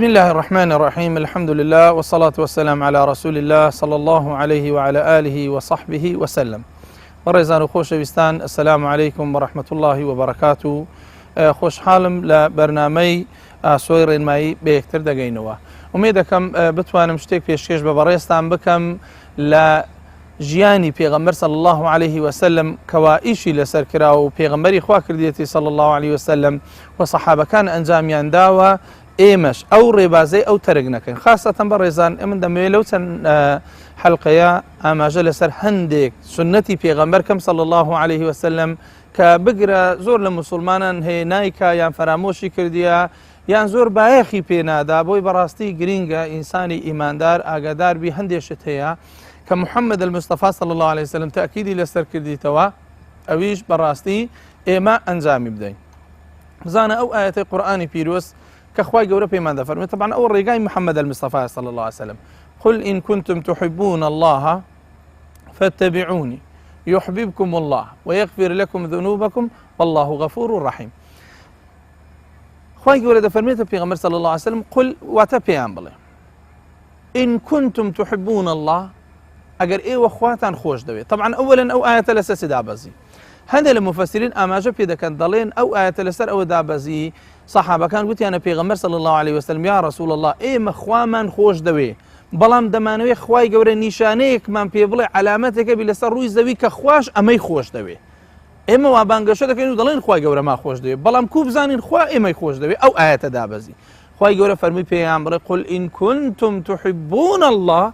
بسم الله الرحمن الرحيم. الحمد لله والصلاة والسلام على رسول الله صلى الله عليه وعلى آله وصحبه وسلم. ورزان خوشویستان، السلام عليكم ورحمة الله وبركاته. خوشحالم لبرنامج سوی ڕێنمایی بە یەکتر دەگەینەوە. ئومێد دەکەم بتوانم شتێک پێشکەش بە بەڕێستان بکەم لە ژیانی پێغەمبەر صلی الله عليه وسلم کەوا ئیشی لەسەر کراوە و پێغەمبەری خوا کردێتی صلی الله عليه وسلم و سەحابەکان ئەنجامیان داوە. ئێمەش ئەو ڕێبازەی ئەو تەرک نەکەین. خاستەن بە ڕێزان ئێمە دەمەوێت لەو چەند حەڵقەیە ئاماژە لەسەر هەندێک سنەتی پێغەمبەرکەم صلی الله عليه وسلم کە بگرە زۆر لە مسلمانان هەیە نایکا یان فەرامۆشی کردیە یان زۆر بایەخی پێنادا، بۆی بەڕاستی گرینگە ئینسانی ئیماندار ئاگادار بی هەندێشت هەیە کە محەممەد المستەفا صلی الله عليه وسلم تاکیدی لەسەر کردیتەوە، ئەویش بەڕاستی ئێمە ئەنجامی بدەین. بزانە ئەو ئاەتەی قورئانی پیرۆز كخواي جورا بيمان دفر طبعا أول رجاي محمد المصطفى صلى الله عليه وسلم قل إن كنتم تحبون الله فاتبعوني يحببكم الله ويغفر لكم ذنوبكم والله غفور رحيم. خواي جورا دفر بيغمر صلى الله عليه وسلم قل واتبيان بله إن كنتم تحبون الله أجر إيه وأخواتان خوش دوي. طبعا أولا أو آية لسس دابزي هذا المفسرين أماجة في ذاك الضلين أو آية لسر أو دابزي صحابة كان قلت أنا بيغمر صلى الله عليه وسلم يا رسول الله إيه مخوامان خوش دوي بلام دمانوي خواي جورا نيشانيك من بيبلي علامتك بلسر روي زوي كخواش أمي خوش دوي إما وابانقشة كأنه ضلين خواي جورا ما خوش دوي بلام كوب زانين خوا إما خوش دوي أو آية دابزي خواي جورا فرمي بيغمر قل إن كنتم تحبون الله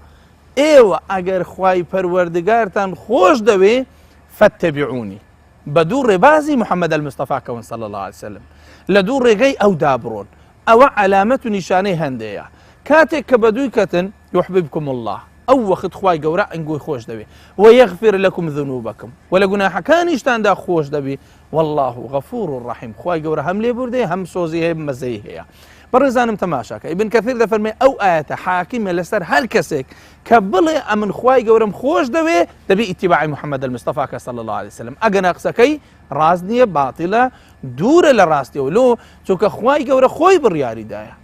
إيوه أجر خواي پروردگارتان خوش دوي فاتبعوني بدور ربازي محمد المصطفى كون صلى الله عليه وسلم لدور رغي أو دابرون أو علامة نشاني هندية كاتك كبدوي كتن يحببكم الله أو وقت خواي قوراء نقول خوش دبي ويغفر لكم ذنوبكم ولا جناح كان يشتان دا خوش دبي والله غفور رحيم. خواي قوراء هم لي بردي هم سوزي هم مزيه هي برزانم تماشاك ابن كثير ده فرمي أو آية حاكمة لسر هل كسك كبلي أمن خواي قورم خوش دبي اتباع محمد المصطفى صلى الله عليه وسلم أجنا قسكي رازنية باطلة دور لراستي ولو شو كخواي قورا خوي بالرياري دايا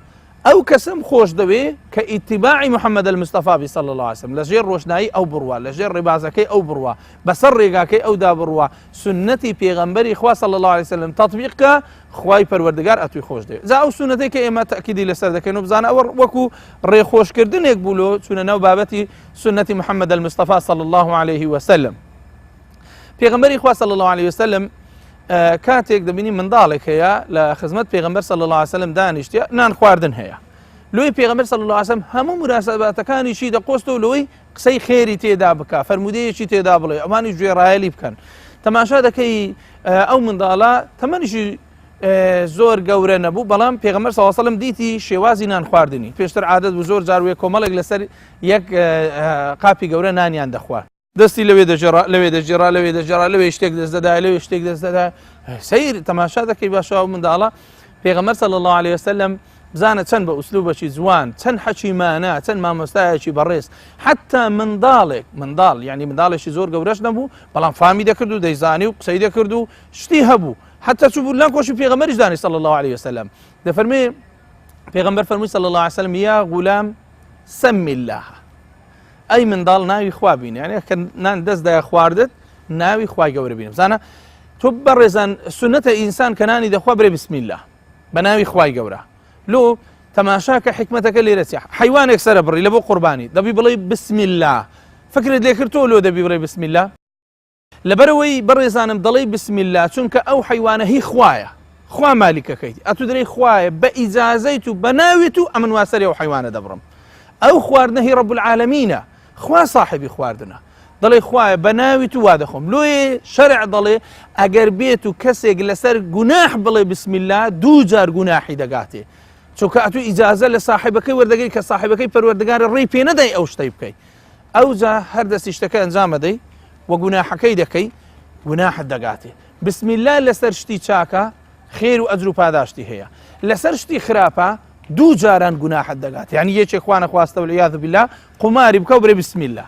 أو كسم خوش دوي كاتباع محمد المصطفى صلى الله عليه وسلم لجير روشناي أو بروا لجير ربازكي أو بروا بسر رقاكي أو دا بروا سنتي بيغمبري إخوة صلى الله عليه وسلم تطبيقك خواي پروردگار أتوي خوش دوي زا أو سنتي كإما تأكيدي لسر دكينو بزان أو وكو ري خوش كردن يقبولو سنة بابتي سنة محمد المصطفى صلى الله عليه وسلم. بيغمبري إخوة صلى الله عليه وسلم كاتێک دەبینی منداڵێک هەیە لە خزمەت پێغەمبەر صلی الله عليه وسلم دانیشتە نان خواردن هەیە لۆی پێغەمبەر صلی الله عليه وسلم هەموو مناسبەتەکانیشی دەقۆستە و لۆی قسەی خێری تێدا بکە فەرمودەیەکی تێدا بڵێ ئەمانی گوێڕایەلی بکەن تەماشا دەکەی ئەو منداڵە تەمەنیشی زۆر گەورە نەبوو بەڵام پێغەمبەر صلی الله عليه وسلم دیتی شێوازی نان خواردنی پێشتر عادەت بوو زۆر جار وێ کۆمەڵێک لەسەر یەک قاپی گەورە نانیان دەخوارد دەستی لەوێ دەژێڕا لەوێ دەژێڕا لەوێ دەژێڕا لەوێ شتێک دەستدەدا لەوێ شتێک دەستدەدا سەیر تەماشا دەکەی باشە ئەو منداڵە پێغەمبەر صلی الله عليه وسلم بزانە چەند بە ئوسلوبەکی جوان چەند حەکیمانە چەند مامۆستایەکی بەڕێز حتا منداڵ یعنی منداڵێکی زۆر گەورەش نەبوو بەڵام فامی دەکرد و دەیزانی و قسەی دەکرد و شتی هەبوو حتا چوو بوو لەن کۆشی پێغەمبەریش دانی صلی الله عليه وسلم دەفەرمێ پێغەمبەر فەرمووی صلی الله عليه وسلم یا غولام سەمی الله أي من ضال ناوي خوابين يعني كان نان دز دا خواردت ناوي خواي جورا بينهم زانا تبرزان سنة إنسان كناني دا خوابري بسم الله بناوي خواي جورا لو تماشاك حكمتك اللي رسيح حيوان يكسر بري لبو قرباني دبي بلي بسم الله فكر ذكرتو لو دبي بلي بسم الله لبروي برزان مضلي بسم الله چونك أو حيوان هي خوايا خوا مالك كيتي أتدري خوايا بإجازيتو بناويتو أمن واسري أو حيوان دبرم أو خواردنا هي رب العالمين خوا صاحبي خواردنا ضلي خوا بناوي توادخم لوي شرع ضلي اگر بيتو كسيق لسر جناح بلي بسم الله دو جار جناحي دقاتي شو كاتو اجازه لصاحبك وردقي كصاحبك پروردگار الري بينا داي او شتيبكي او جا هردس اشتكى انزام دي وجناحك دكي جناح دقاتي بسم الله لسر شتي شاكا خير واجر پاداشتي هي لسر شتي خرافه دو جاران جناح الدقات يعني يجي اخوان اخواسته والعياذ بالله قماري بكبر بسم الله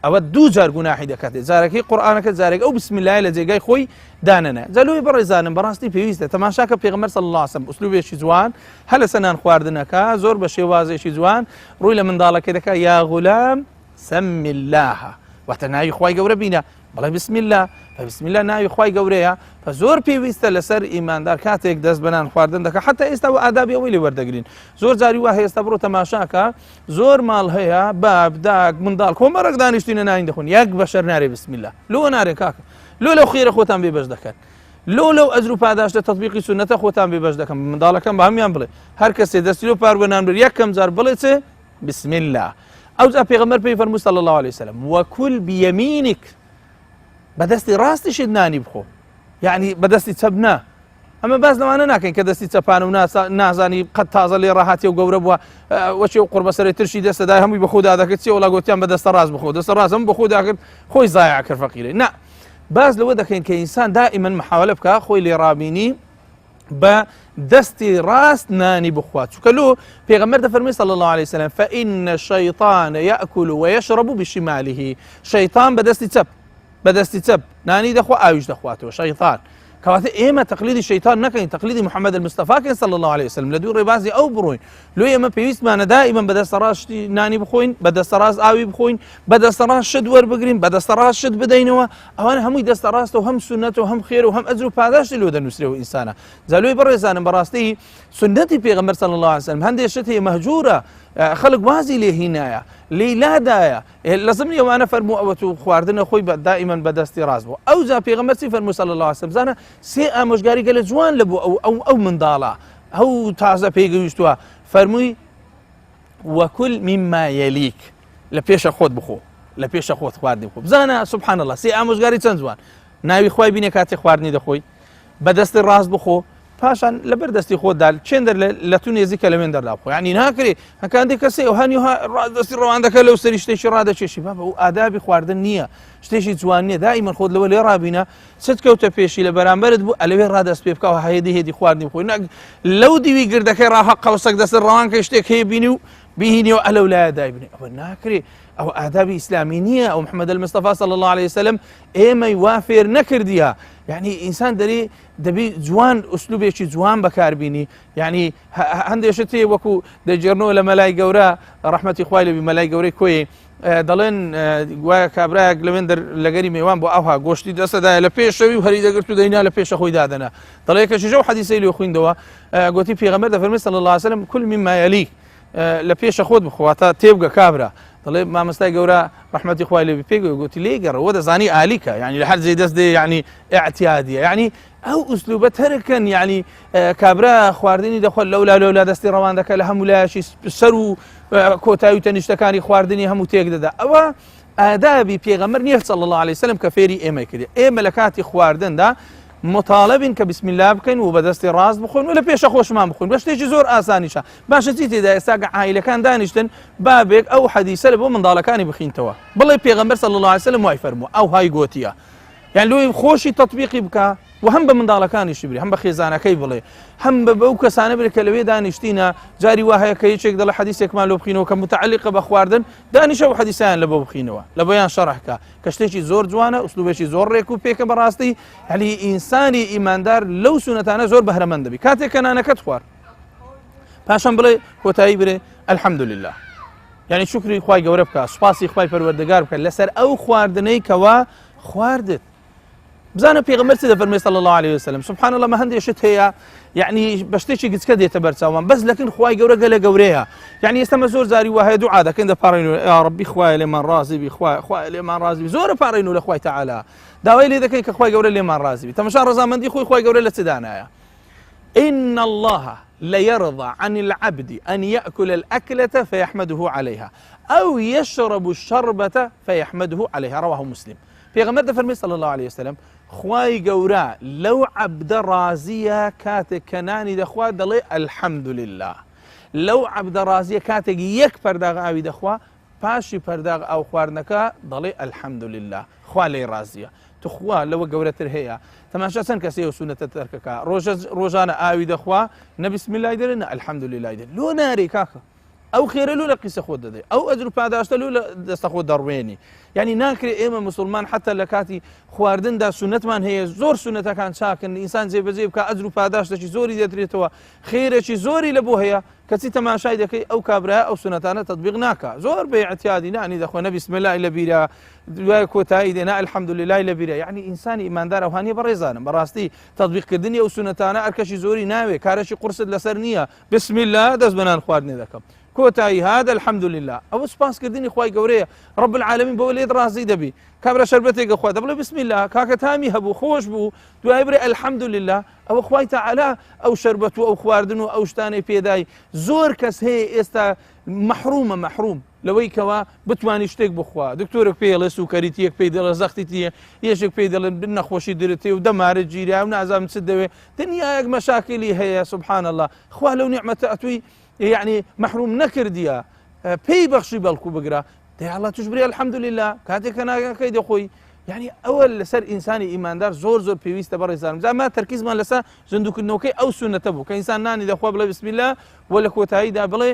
ئەوە دوو جار گوناحی دەکاتێت جارێکی قورئانەکە جارێک ئەو بسم الله لە جێگای خۆی دانەنە جەلوی بەڕێزانم بەڕاستی پێویستە تەماشاکە پێغەمبەر صلی الله علیه وسلم ئوسلوبێکی جوان هەل لە سەنان خواردنەکە زۆر بە شێوازێکی جوان ڕووی لە منداڵەکە دەکا یا غولام سم الله واتە ناوی خوای گەورە بینە بەڵێ بسم الله بسم الله ناوی خوای گەورەیە زۆر پێویستە لەسەر ئیماندار کاتێک دەست بەنان خواردن دەکە حتا ئێستا و ئادابی ئەوەی لێ وەردەگرین زۆر جاری وا هێستا بڕۆ تەماشاکە زۆر ماڵ هەیە باب داک منداڵ کۆمەڕێک دانیشتوینە ناوین دەخۆن یەک بەشەر نارێ بسم الله لۆ نارێ کاکە لۆ لەو خێرە خۆتان بێبەش دەکەن لەو ئەجر و پاداشتە تەطبیقی سونەتە خۆتان بێبەش دەکەن منداڵەکەم بە هەمیان بڵێ هەر کەسێ دەستی لۆ پاروەنان بر یەکەم جار بڵێ چێ بسم الله ئەوجا پێغەمبەر پێی فەرمووی صلی الله عليه وسلم وەکول بیەمینک بەدەستی ڕاستیشت نانی بخۆ یعنی بەدەستی چەپ نا ئەمە باز لەوانە ناکەین کە دەستی چەپان و نازانی قەت تازە لێ ڕاهاتی و گەورە بووە وەچێ و قوربەسەری ترشی دەستەدای هەمووی بەخۆدا دەکرد چێ وڵا گوتیان بە دەستە ڕاست بخۆ دەستە ڕاست هەموو بەخۆدا کرد خۆی زایع کرد فەقیرە نا باز لەوە دەکەین کە ئینسان دائیمەن محاولە بکە خۆی لێ ڕابینی بە دەستی ڕاست نانی بخوات چونکە لۆ پێغەمبەر دەفەرمێ صلی الله عليه وسلم فإن الشيطان يأكل ويشرب بشماله شەیطان بەدەستی چەپ نانی دەخوا ئاویش دەخواتەوە شەیطان کەواتە ئێمە تەقلیدی شەیطان نەکەین تەقلیدی محەممەد المستەفا کەین صلی الله عليه وسلم لە دوو ڕێبازی ئەو بڕۆین لۆ ئێمە پێویستمانە دائیمەن بەدەستە ڕاست نانی بخۆین بەدەستە ڕاست ئاوی بخۆین بەدەستە ڕاست شت وەربگرین بەدەستە ڕاست شت بدەینەوە ئەوانە هەمووی دەستە ڕاستە و هەم سونەت و هەم خێر و هەم ئەجر و پاداشتی لۆ دەنووسرێەوە ئینسانە جا لۆی بەڕێزانم بەڕاستی سنەتی پێغەمبەر صلی الله عليه وسلم هەندێک شت هەیە مەهجورە خەڵک وازی لێ هینایە لەیلادایە لە زمانی ئەوانە فەرموو ئەوە تو خواردنە خۆی دائیمەن بەدەستی ڕاست بوو ئەو جا پێغەمبەر چی فەرموو صلی الله عليه وسلم زانە سێ ئامۆژگاری گەلە جوان لەبوو ئەو منداڵە ئەو تازە پێگەویستووە فەرمووی وەکول مما یەلیک لە پێشە خۆت بخۆ لە پێشە خۆت خواردنی بخۆ بزانە سبحان الله سێ ئامۆژگاری چەند جوان ناوی خوای بینێ کاتێک خواردنی دەخۆی بەدەستی ڕاست بخۆ پاشان لەبەر دەستی خۆتدا چێندەر لە تو نێزیکە لەوێن دەردا بخۆ ینی ناکرێ هەکاندێک کەسێ ئەو هەنیها دەستی ڕەوان دەکە لەو سەری شتێکی ڕادەچێشی بابە ئەو ئادابی خواردن نییە شتێکی جوان نییە دائیمەن خۆت لەوە لێ ڕابینە چت کەوتە پێشی لە بەرامبەرت بوو ئەلەوێ ڕادەست پێ بکەوە هەیەدی خواردنی بخۆی لەو دیوی گردەکەی ڕاهەقە و سەگ دەست ڕەوان کە شتێک هەیە بینی و بینیەوە ئەلەو لایە دایبنی ئەوە ناکرێ ئەو ئادابی ئیسلامی نییە ئەو محەممەد المستەفا صلی الله عليه وسلم ئێمەی وا فێر نەکردیە یعنی ئینسان دەبی جوان ئوسلوبێکی جوان بەکاربینی یعنی هەندێشت هەیە وەکو دەجێڕنەوە لە مەلای گەورە ڕەحمەتی خوای لەبی مەلای گەورەی کۆی دەڵێن گوایە کابراایەک لەوێن لەگەری میوان بۆ ئەوها گۆشتی دەستەدایە لە پێشەوی و هەری دەگرت و دەینا لە پێشە خۆی دادەنا دەڵێ کەشیژە و حەدیثەی لێ خوێندەوە گوتی پێغەمبەر دەفەرمێ صلی الله عليه وسلم كل مما يليك لە پێشە خۆت بخواتە تێبگە کابرا دەڵێ مامەستای گەورە ڕەحمەتی خوای لێبی پێی گوتی لێگەڕەوە دەزانی ئالیکە یعنی لە هەر جێ دەست دێ یعنی ئاعتیادیە یعنی ئەو ئوسلوبە تەرکەن یعنی کابرا خواردنی دەخۆت لەولا دەستی ڕەوان دەکە لە هەموو لایەشی سەر و کۆتایی و تەنیشتەکانی خواردنی هەموو تێک دەدا ئەوە ئادابی پێغەمبەر نییە صلی الله عليه وسلم کە فێری ئێمە کردی ئێمە لە کاتی خواردندا مطالبین کە بسم الله بکەین و بەدەستی ڕاست بخۆین و لە پێشە خۆشمان بخۆین بە شتێکی زۆر ئاسانیشە باشە چی تێدا ئێستا کە عائیلەکان دانیشتن بابێک ئەو حەدیسە لە بۆ منداڵەکانی بخینتەوە بڵێ پێغەمبەر صلی الله عليه وسلم وای فەرمووە ئەو های گوتیە یان لۆی خۆشی تەطبیقی بکە و هەم بە منداڵەکانیشی بری هەم بە خێزانەکەی بڵێ هەم بەو کەسانە بێت کە لەوێ دانیشتینە جاری وا هەیە کە یەکێک دەڵێ حەدیسێکمان لۆ بخینەوە کە متعلقە بە خواردن دانیشە و حەدیسیان لە بۆ بخینەوە لە بۆیان شەڕحکە کە شتێکی زۆر جوانە ئوسلوبێکی زۆر ڕێک و پێکە بەڕاستی یعنی ئینسانی ئیماندار لەو سونەتانە زۆر بەهرەمەند دەبی کاتێک کە نانەکەت خوارد پاشان بڵێ کۆتایی برێ الحەمدولله یعنی شکری خوای گەورە بکە سوپاسی خوای پەروەردگار بکە لەسەر ئەو خواردنەی کەوا خواردت بزانە پێغەمبەر چی دەفەرمێ صلی الله عليه وسلم سبحان الله ما هەندێک شت هەیە یعنی بە شتێکی گچکە دێتە بەرچاومان بەس لەکن خوای گەورە گەلە گەورەیە یعنی ئێستەمە زۆر جاری وهەیە دوعا دەکەین دەپاڕێنەوە یا ڕەبی خوایە لێمان ڕازی بی خوایە لێمان ڕازی بی زۆرە پاڕێنەوە لە خوای تەعالا داوای لێ دەکەین کە خوای گەورە لێمان ڕازی بی تەماشا ڕەزامەندی خۆی خوای گەورە لە چ دانایە إن الله ليرضى عن العبد أن يأكل الأكلة فيحمده عليها أو يشرب الشربة فيحمده عليها رواه مسلم پێغەمبەر دەفەرمێ صلی الله عليه وسلم خوای گەورە لەو عەبدە ڕازیە کاتێک کە نانی دەخوات دەڵێ الحەمدولله لەو عەبدە ڕازیە کاتێک یەک پەرداغ ئاوی دەخوا پاشی پەرداغ ئاو خواردنەکە دەڵێ الحەمدولله خوا لێی ڕازیە تو خوا لەوە گەورەتر هەیە تەماشا چەند کەسێ و سونەتە تەرکەکە ڕۆژانە ئاوی دەخوا نە بسم الله دەرێ نە الحەمدولله دەرێ لۆ نارێ کاکە ئەو خێرە لو لە قیسە خۆت دەدەی ئەو ئەجر و پاداشتە لو لە دەستە خۆت دەڕوێنی یعنی ناکرێت ئێمە مسلمان حتى لە کاتی خواردندا سونەتمان هەیە زۆر سونەتەکان چاکن ئینسان جێبەجێ بکە ئەجر و پاداشتێکی زۆری دەدرێتەوە خێرێکی زۆری لە بۆ هەیە کەچی تەماشای دەکەی ئەو کابرا ئەو سونەتانە تەطبیق ناکە زۆر بێ اعتیادی نانی دەخۆنە بسم الله لە بیرە دوای کۆتایی دێنا الحەمدولله لە بیرە یعنی ئینسانی ئیماندار ئەوهانیە بەڕێزانم بەڕاستی تەطبیقکردنی ئەو سونەتانە ئەرکەشی زۆری ناوێ کارەشی قورست لەسەر نییە بسم الله دەست بەنان خواردنێ دەکەم کۆتایی هذا الحەمدولله ئەوە سپاسکردنی خوای گەورەیە رب العالمین بەوە لێت ڕازی دەبی کابرا شەربەتێکە خوا دەبڵێ بسم الله کاکە تامی هەبوو خۆش بوو دوای بڕێ الحەمدولله ئەوە خوای تەعالا ئەو شەربەت و ئەو خواردن و ئەو شتانەی پێدای زۆر کەس هەیە ئێستا مەحروم لەوەی کەوا بتوانی شتێک بخوا دکتۆرێک پێڵێ سوکەریت یەک پێی دەڵێ زەختیتیە یەشێک پێی دەڵێن نەخۆشی درێتێ و دەمارە گیریا و نازانم چ دەوێ دنیایەک مەشاکلی هەیە سبحان الله خوا لەو نیعمەتە ئەتووی يعني محروم نەکردیە پێی بەخشی بەڵکو بگرە دەیڵە توش بری الحەمدولله کاتێککە ناگەکەی دەخۆی یعنی ئەوە لەسەر ئینسانی ئیماندار زۆر پێویستە بەڕێزانم زانما تەرکیزمان لەسەر زندوکردنەوەکەی ئەو سونەتە بوو کە ئینسان نانی دەخوا بڵێ بسم الله و لە کۆتاییدا بڵێ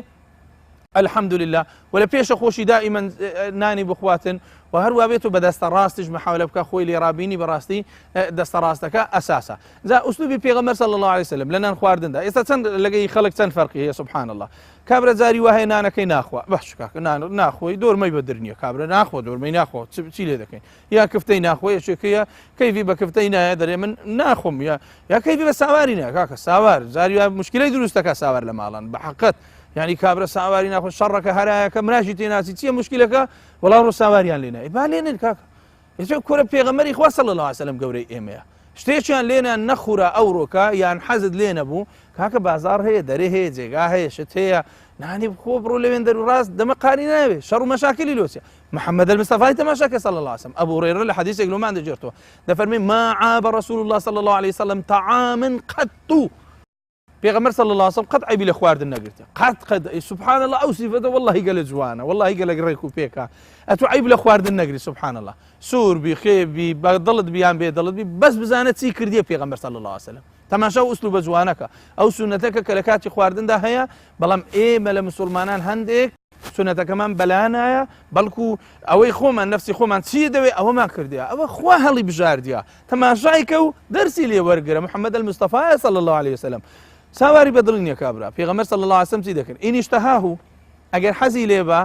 الحەمدولله ولا پێشە خۆشی دائما نانی بخواتن و هەروە بێت و بە دەستە ڕاستیش محاولە بکە خۆی لێرابینی بەڕاستی دەستە ڕاستەکە ئەساسە جا ئوسلوبی پێغەمبەر صلی الله عليه وسلم لە نان خواردندا ئێستا چەند لەگەی خەڵک چەند فەرقی هەیە سبحان الله کابرا جاری وهەیە نانەکەی ناخوا بەش کاکە ناخۆی دۆرمەی بەدر نییە کابرا ناخۆ دۆرمەی ناخۆ چی لێ دەکەین یا کفتەی ناخۆ یەکێکەیە کەیفی بە کفتەی نایە دەرێ من ناخۆم یا کەیفی بە ساواری نایە کاکە ساوار جاری وایە مشکلەی دروستەکە ساوار لە ماڵان بە حەقەت يعني كابرا ساواري ناخذ شرك هرايا مناشي تيناسي تي مشكلك والله رو ساواريان لنا بالين كاك يجو كره بيغمر اخوا صلى الله عليه وسلم قوري ايميا شتيشان لنا نخرا اوروكا يعني حزد لنا بو كاك بازار هي دري هي جيغا هي شت هي ناني بخبروا لين در راس دم قارينا شر مشاكل لوسيا محمد المصطفى تماشاك صلى الله عليه وسلم ابو هريره الحديث يقولوا ما عنده جرته دفرمي ما عاب رسول الله صلى الله عليه وسلم طعاما قط پیغمبر صلى الله عليه وسلم قد عيب الاخوارد النقرته قد سبحان الله او صفته والله قال جوانا والله قال ريكو بيكا اتو عيب الاخوارد النقري سبحان الله سور بي خيب بي ضلت بيان بي ضلت بي بس بزانت سيكر دي پیغمبر صلى الله عليه وسلم تماشا اسلوب جوانك او سنتك كلكات خواردن ده هيا بلام اي مل مسلمانان هندك سنتك كمان بلانايا بلكو اوي خومن نفسي خومن سيدوي او ما كرديا او خوا هلي بجارديا تماشايكو درسي لي ورقه محمد المصطفى صلى الله عليه وسلم ساواری بەدڵنیە کابرا پێغەمبەر صلی الله عليه وسلم چی دەکرد ئین اشتهاه ئەگەر حەزی لێبە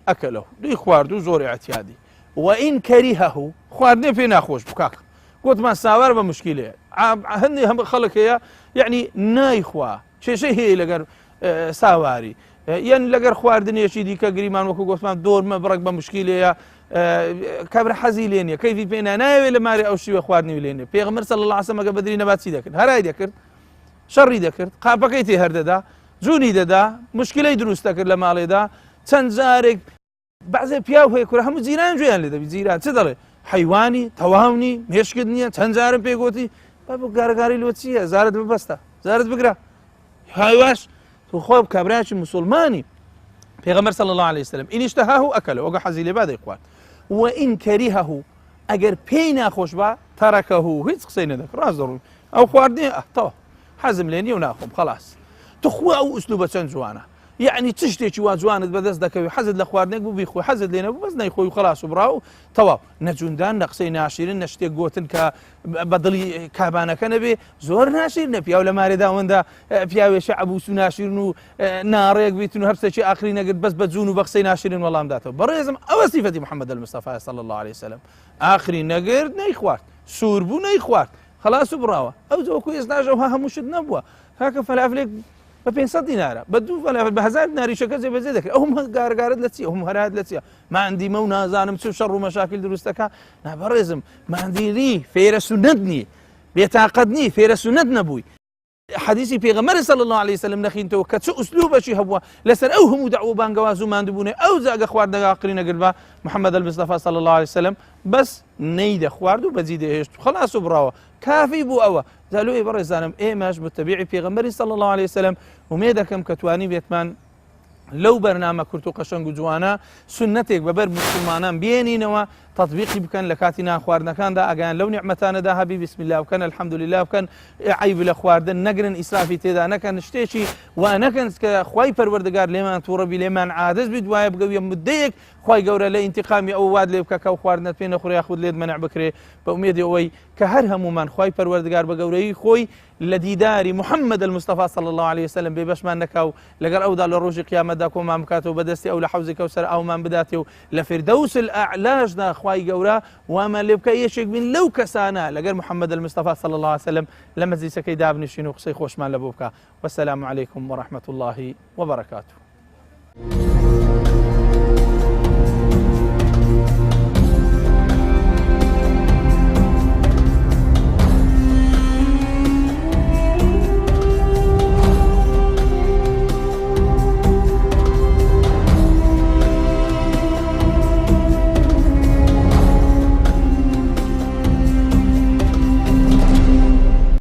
ئەکەلەو دوی خوارد و زۆر اعتیادی وئین کەریهەه خواردنێ پێ ناخۆش بوو کاکە گوتمان ساوار بە مشکلەیە هەندێک هەم خەڵک هەیە یعنی نایخوا کێشەی هەیە لەگەر ساواری یان لەگەر خواردنێکی دیکە گریمان وەکو گوتمان دۆرمە بڕک بە مشکلەیە کابرا حەزی لێ نییە کەیفی پێ نایەوێت لە ماری ئەو شیوە خواردنی لێ نییە پێغەمبەر صلی الله عليه وسلم ئەگەر بەدری نەبات چی دەکرد هەرای دەکرد شەڕی دەکرد قاپەکەی تێ هەردەدا جوونی دەدا مشکلەی دروست دەکرد لە ماڵێدا چەند جارێک بەعزێ پیاو هەیە کورە هەموو جیران گوێیان لێ دەبی جیران چ دەڵێ حەیوانی تەواونی مێشکت نییە چەند جارم پێگوتی بابوو گارەگاری لۆ چییە زارت ببەستە زارت بگرە هاواش تو خۆ کابراایکی مسلمانی پێغەمبەر صلی الله عليه وسلم ئین اشتهاه ئەکەلە وەگە حەزی لێ با دەیخوارد وئین کەریهەه ئەگەر پێی ناخۆش بە تەرەکەه هیچ قسەی نەدەکرد ڕاست دەڕووی ئەو خواردنێ تەوا حەزم لێ نییە و ناخۆم خەلاص تخوا ئەو ئوسلوبە چەند جوانە یعنی چ شتێکی وا جوانت بەدەست دەکەوی حەزت لە خواردنێک بوو بیخۆی حەزت لێ نەبوو بەس نەیخۆی و خەلاص و براو تەواو نەجوندان نە قسەی ناشرین نە شتێک گوتن کە بە دڵی کابانەکە نەبێ زۆر ناشرینە پیاو لە مارێدا ئەوەندە پیاوێ شەعب و ناشرین و ناڕێک بیتن و هەر شتێکی ئاخری نەگرت بەس بە جوون و بە قسەی ناشرین وەڵام داتەوە بەڕێزم ئەوە سیفەتی محەممەد المستەفا صلی الله عليه وسلم ئاخری نەگرت نەیخوارد سوور بوو نەیخوارد خلاص و براوە ئەو جۆکو ئێستاژەوە هەموو شت نەبووە کاکە فەلافلێک بە 500 دینارە بە دوو فەلافل بە 1000 دیناریشەکە جێبەجێ دەکرێت ئەوم گارگارت لە چییە ئەوم هەرات لە چییە ماندیمە و نازانم چ شەڕ و مەشاکل دروستەکە نابەڕێزم ماندیری فێرە سونەت نی بێتاقەت نی فێرە سونەت نەبووی حديثي پیغمبر صلى الله عليه وسلم نخینتەوە کە چ ئوسلوبەشی هەبووە لەسەر ئەو هەموو دەعوە بانگەواز و ماندووبوونێ ئەو جاگە خواردنەکە قڕینە گرت بە محەممەد المستەفا صلى الله عليه وسلم بەس نەیدەخوارد و بەجی دەهێشت خلاص و براوە کافی بوو ئەوە زالوی بەڕێزانم ئێمەش متەبیعی پێغەمبەری صلى الله عليه وسلم ومێ دەکەم کە توانی بێتمان لەو بەرنامە کورت و قەشەنگ و جوانە سنەتێک بەبەر مسلمانان بێنینەوە تطبیقی بکەن لە کاتی ناخواردنەکاندا ئەگەیان لەو نیعمەتانەدا هەبی بسم الله بکەن الحەمدولله بکەن عیب لە خواردن نەگرن ئیسرافی تێدا نەکەن شتێکی وا نەکەن کە خوای پەروەردگار لێمان تووڕەبی لێمان عادەت بیت وایە بگەویە مدەیەک خوای گەورە لە ئینتیقامی ئەو واد لێ بکە کە ئەو خواردنەت پێ نەخورێ یاخود لێت مەنع بکرێ بە ئومێدی ئەوەی کە هەر هەمومان خوای پەروەردگار بە گەورەی خۆی لە دیداری محەممەد المستەفا صلی الله عليه وسلم بێبەشمان نەکاو لەگەڵ ئەودا لە ڕۆژی قیامەتدا کۆمان بکاتەوە بەدەستی ئەو لە حەوزی کەوسەر ئاومان بداتێ و لە فردەوس الأعلاشدا خوای گەورە وامان لێ بکە یەکێک بین لەو کەسانە لەگەر محەممەد المستەفا صلی الله عليه وسلم لە مەجلیسەکەی دابنیشین و قسەی خۆشمان لەبۆ بکە. والسلام عليكم ورحمة الله وبركاته.